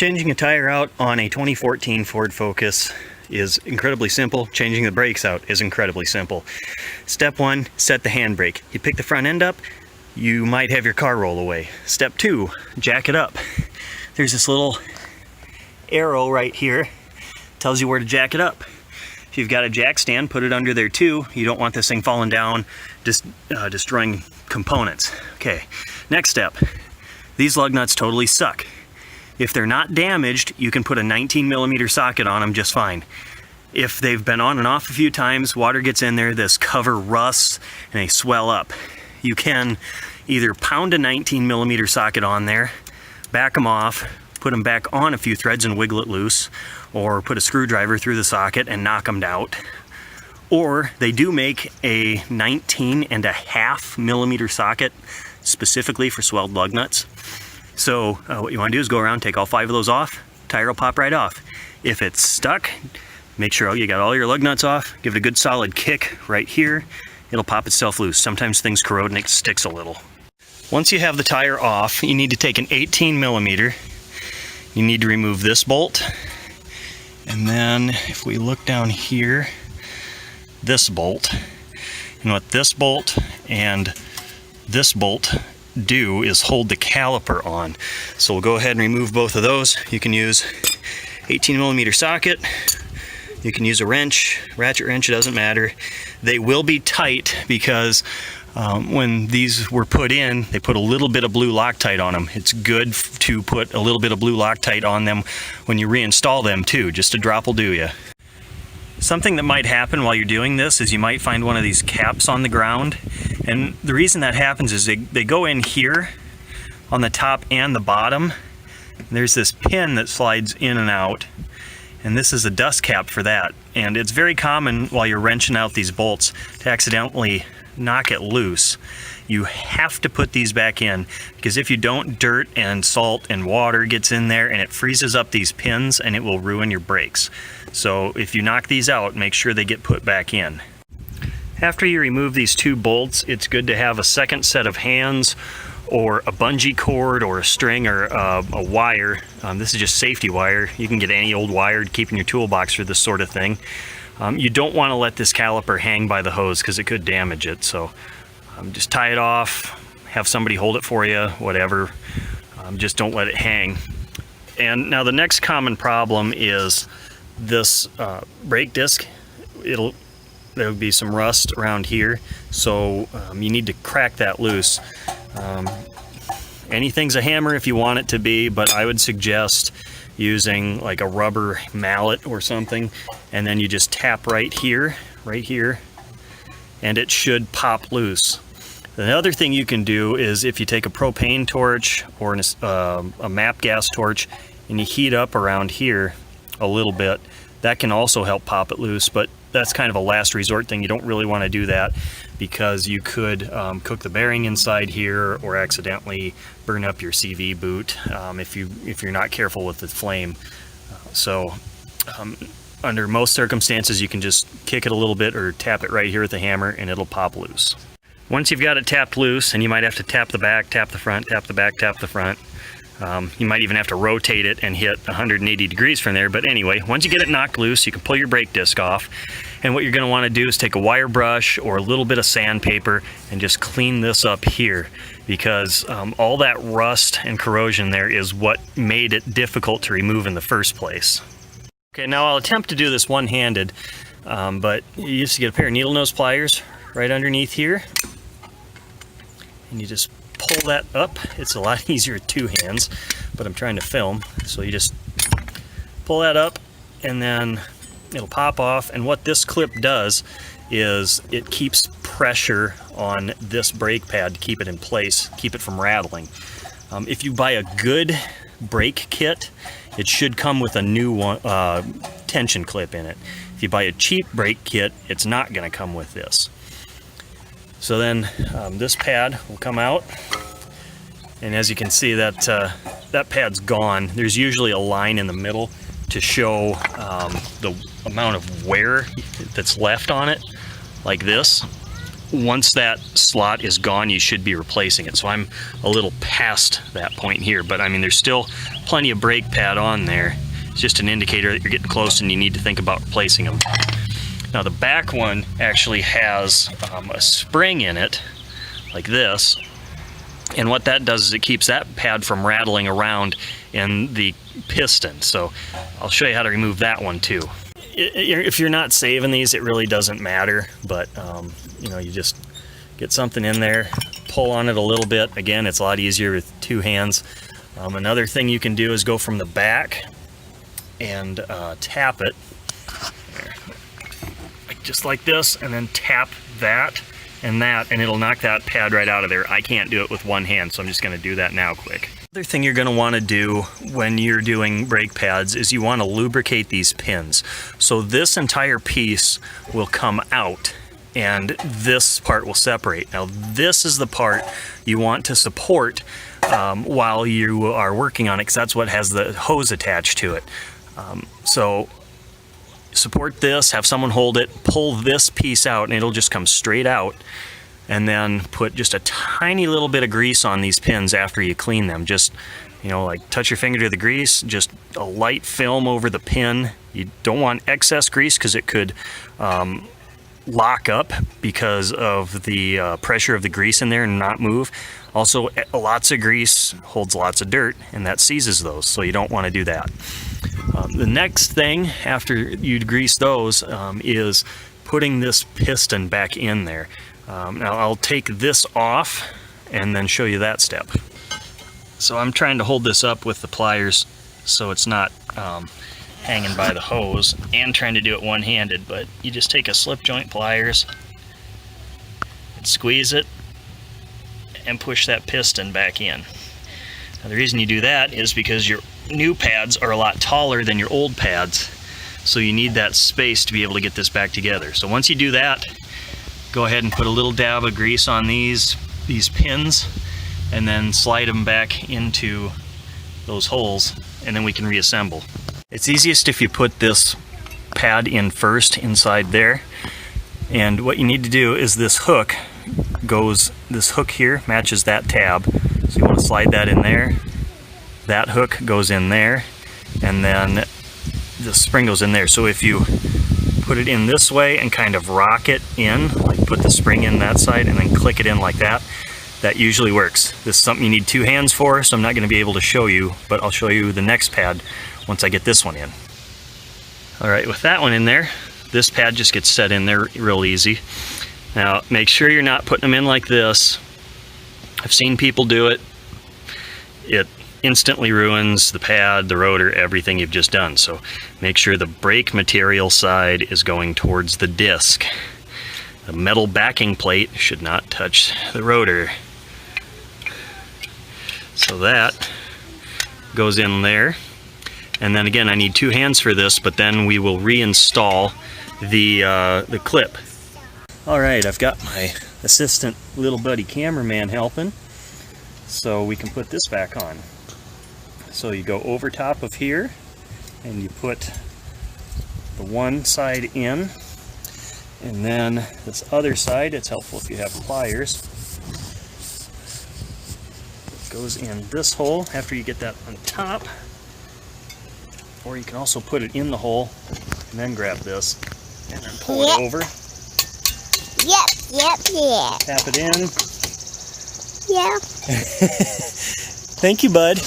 Changing a tire out on a 2014 Ford Focus is incredibly simple. Changing the brakes out is incredibly simple. Step one, set the handbrake. You pick the front end up, you might have your car roll away. Step two, jack it up. There's this little arrow right here, tells you where to jack it up. If you've got a jack stand, put it under there too. You don't want this thing falling down, just destroying components. Okay, next step. These lug nuts totally suck. If they're not damaged, you can put a 19mm socket on them just fine. If they've been on and off a few times, water gets in there, this cover rusts, and they swell up. You can either pound a 19mm socket on there, back them off, put them back on a few threads and wiggle it loose, or put a screwdriver through the socket and knock them out. Or they do make a 19.5mm socket specifically for swelled lug nuts. So what you want to do is go around, take all 5 of those off, tire will pop right off. If it's stuck, make sure you got all your lug nuts off, give it a good solid kick right here, it'll pop itself loose. Sometimes things corrode and it sticks a little. Once you have the tire off, you need to take an 18mm, you need to remove this bolt, and then if we look down here, this bolt, and what this bolt and this bolt do is hold the caliper on. So we'll go ahead and remove both of those. You can use 18mm socket, you can use a wrench, ratchet wrench, it doesn't matter. They will be tight because when these were put in, they put a little bit of blue Loctite on them. It's good to put a little bit of blue Loctite on them when you reinstall them too. Just a drop will do you. Something that might happen while you're doing this is you might find one of these caps on the ground, and the reason that happens is they go in here on the top and the bottom. There's this pin that slides in and out, and this is a dust cap for that. And it's very common while you're wrenching out these bolts to accidentally knock it loose. You have to put these back in, because if you don't, dirt and salt and water gets in there and it freezes up these pins and it will ruin your brakes. So if you knock these out, make sure they get put back in. After you remove these 2 bolts, it's good to have a second set of hands or a bungee cord or a string or a wire. This is just safety wire. You can get any old wire to keep in your toolbox for this sort of thing. You don't want to let this caliper hang by the hose because it could damage it. So just tie it off, have somebody hold it for you, whatever. Just don't let it hang. And now the next common problem is this brake disc. There will be some rust around here, so you need to crack that loose. Anything's a hammer if you want it to be, but I would suggest using like a rubber mallet or something, and then you just tap right here, and it should pop loose. The other thing you can do is if you take a propane torch or a MAP gas torch and you heat up around here a little bit, that can also help pop it loose, but that's kind of a last resort thing. You don't really want to do that because you could cook the bearing inside here or accidentally burn up your CV boot if you're not careful with the flame. Under most circumstances, you can just kick it a little bit or tap it right here with the hammer and it'll pop loose. Once you've got it tapped loose, and you might have to tap the back, tap the front, tap the back, tap the front. You might even have to rotate it and hit 180 degrees from there. But anyway, once you get it knocked loose, you can pull your brake disc off. And what you're going to want to do is take a wire brush or a little bit of sandpaper and just clean this up here, because all that rust and corrosion there is what made it difficult to remove in the first place. Okay, now I'll attempt to do this one-handed, but you just get a pair of needle nose pliers right underneath here, and you just pull that up. It's a lot easier with 2 hands, but I'm trying to film, so you just pull that up and then it'll pop off. And what this clip does is it keeps pressure on this brake pad to keep it in place, keep it from rattling. If you buy a good brake kit, it should come with a new one, tension clip in it. If you buy a cheap brake kit, it's not going to come with this. So then this pad will come out, and as you can see, that pad's gone. There's usually a line in the middle to show the amount of wear that's left on it, like this. once that slot is gone, you should be replacing it. So I'm a little past that point here, but I mean, there's still plenty of brake pad on there. It's just an indicator that you're getting close and you need to think about replacing them. Now the back one actually has a spring in it, like this. And what that does is it keeps that pad from rattling around in the piston. So I'll show you how to remove that one too. If you're not saving these, it really doesn't matter, but you know, you just get something in there, pull on it a little bit. Again, it's a lot easier with two hands. Another thing you can do is go from the back and tap it, just like this, and then tap that and that, and it'll knock that pad right out of there. I can't do it with one hand, so I'm just going to do that now quick. Other thing you're going to want to do when you're doing brake pads is you want to lubricate these pins. So this entire piece will come out and this part will separate. Now this is the part you want to support while you are working on it, because that's what has the hose attached to it. So support this, have someone hold it, pull this piece out, and it'll just come straight out. And then put just a tiny little bit of grease on these pins after you clean them. Just, you know, like touch your finger to the grease, just a light film over the pin. You don't want excess grease because it could lock up because of the pressure of the grease in there and not move. Also, lots of grease holds lots of dirt and that seizes those, so you don't want to do that. The next thing after you grease those is putting this piston back in there. Now I'll take this off and then show you that step. So I'm trying to hold this up with the pliers so it's not hanging by the hose, and trying to do it one-handed, but you just take a slip joint pliers and squeeze it and push that piston back in. Now the reason you do that is because your new pads are a lot taller than your old pads, so you need that space to be able to get this back together. So once you do that, go ahead and put a little dab of grease on these pins and then slide them back into those holes, and then we can reassemble. It's easiest if you put this pad in first inside there, and what you need to do is this hook here matches that tab, so you want to slide that in there. That hook goes in there, and then the spring goes in there. So if you put it in this way and kind of rock it in, like put the spring in that side and then click it in like that, that usually works. This is something you need two hands for, so I'm not going to be able to show you, but I'll show you the next pad once I get this one in. Alright, with that one in there, this pad just gets set in there real easy. Now make sure you're not putting them in like this. I've seen people do it. It instantly ruins the pad, the rotor, everything you've just done. So make sure the brake material side is going towards the disc. The metal backing plate should not touch the rotor. So that goes in there. And then again, I need two hands for this, but then we will reinstall the clip. Alright, I've got my assistant little buddy cameraman helping, so we can put this back on. So you go over top of here and you put the one side in, and then this other side, it's helpful if you have pliers, goes in this hole after you get that on top, or you can also put it in the hole and then grab this and then pull it over. Yep. Tap it in. Yeah. Thank you, bud.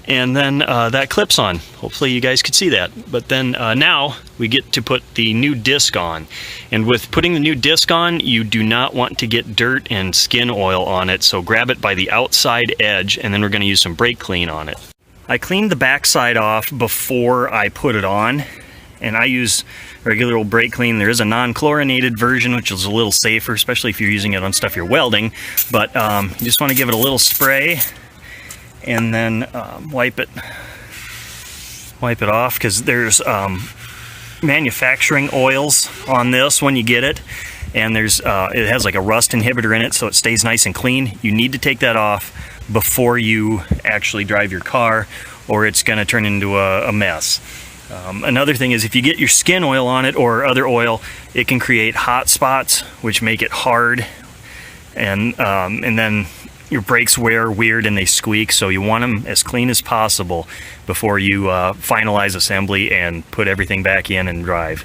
And then that clips on. Hopefully you guys could see that. But then now we get to put the new disc on. And with putting the new disc on, you do not want to get dirt and skin oil on it, so grab it by the outside edge, and then we're going to use some brake clean on it. I cleaned the backside off before I put it on, and I use regular old brake clean. There is a non-chlorinated version, which is a little safer, especially if you're using it on stuff you're welding. But you just want to give it a little spray and then wipe it off, because there's manufacturing oils on this when you get it, and there's it has like a rust inhibitor in it, so it stays nice and clean. You need to take that off before you actually drive your car, or it's going to turn into a mess. Another thing is if you get your skin oil on it or other oil, it can create hot spots, which make it hard, and then your brakes wear weird and they squeak, so you want them as clean as possible before you finalize assembly and put everything back in and drive.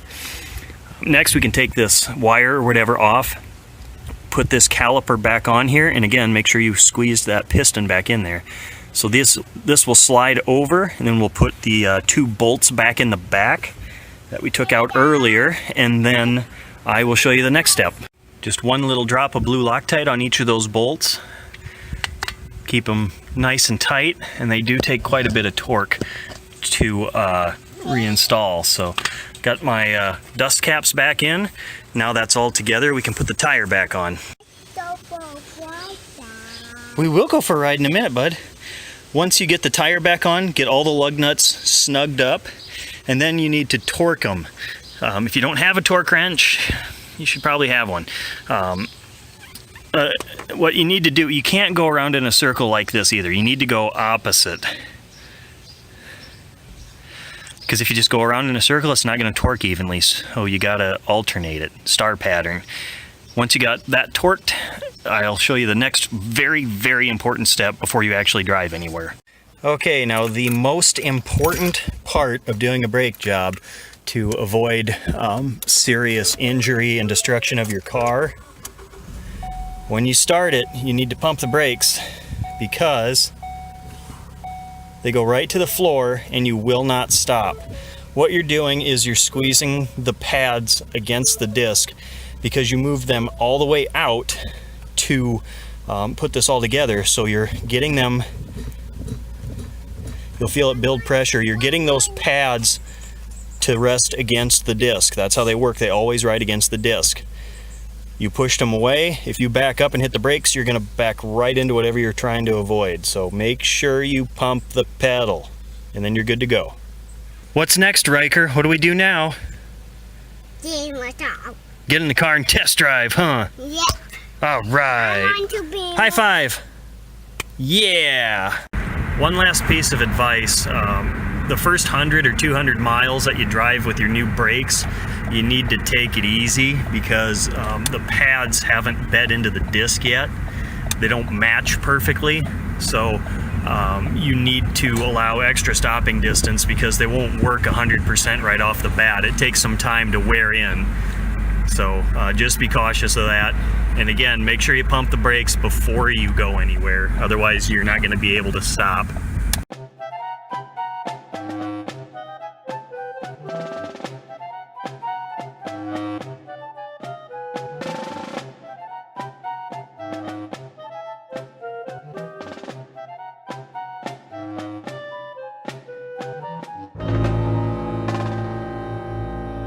Next, we can take this wire or whatever off, put this caliper back on here, and again, make sure you squeeze that piston back in there. So this will slide over, and then we'll put the 2 bolts back in the back that we took out earlier, and then I will show you the next step. Just 1 little drop of blue Loctite on each of those bolts. Keep them nice and tight, and they do take quite a bit of torque to reinstall. So got my dust caps back in. Now that's all together, we can put the tire back on. We will go for a ride in a minute, bud. Once you get the tire back on, get all the lug nuts snugged up, and then you need to torque them. If you don't have a torque wrench, you should probably have one. What you need to do, you can't go around in a circle like this either. You need to go opposite. Because if you just go around in a circle, it's not going to torque evenly. So you got to alternate it, star pattern. Once you got that torqued, I'll show you the next very, very important step before you actually drive anywhere. Okay, now the most important part of doing a brake job to avoid serious injury and destruction of your car. When you start it, you need to pump the brakes because they go right to the floor and you will not stop. What you're doing is you're squeezing the pads against the disc because you move them all the way out to put this all together. So you're getting them, you'll feel it build pressure. You're getting those pads to rest against the disc. That's how they work. They always ride against the disc. You pushed them away. If you back up and hit the brakes, you're going to back right into whatever you're trying to avoid. So make sure you pump the pedal, and then you're good to go. What's next, Riker? What do we do now? Get in the car and test drive, huh? Yeah. All right. I want to be High five. Yeah. One last piece of advice. The first 100 or 200 miles that you drive with your new brakes, you need to take it easy because the pads haven't bed into the disc yet. They don't match perfectly, so you need to allow extra stopping distance because they won't work 100% right off the bat. It takes some time to wear in, so just be cautious of that. And again, make sure you pump the brakes before you go anywhere, otherwise you're not going to be able to stop.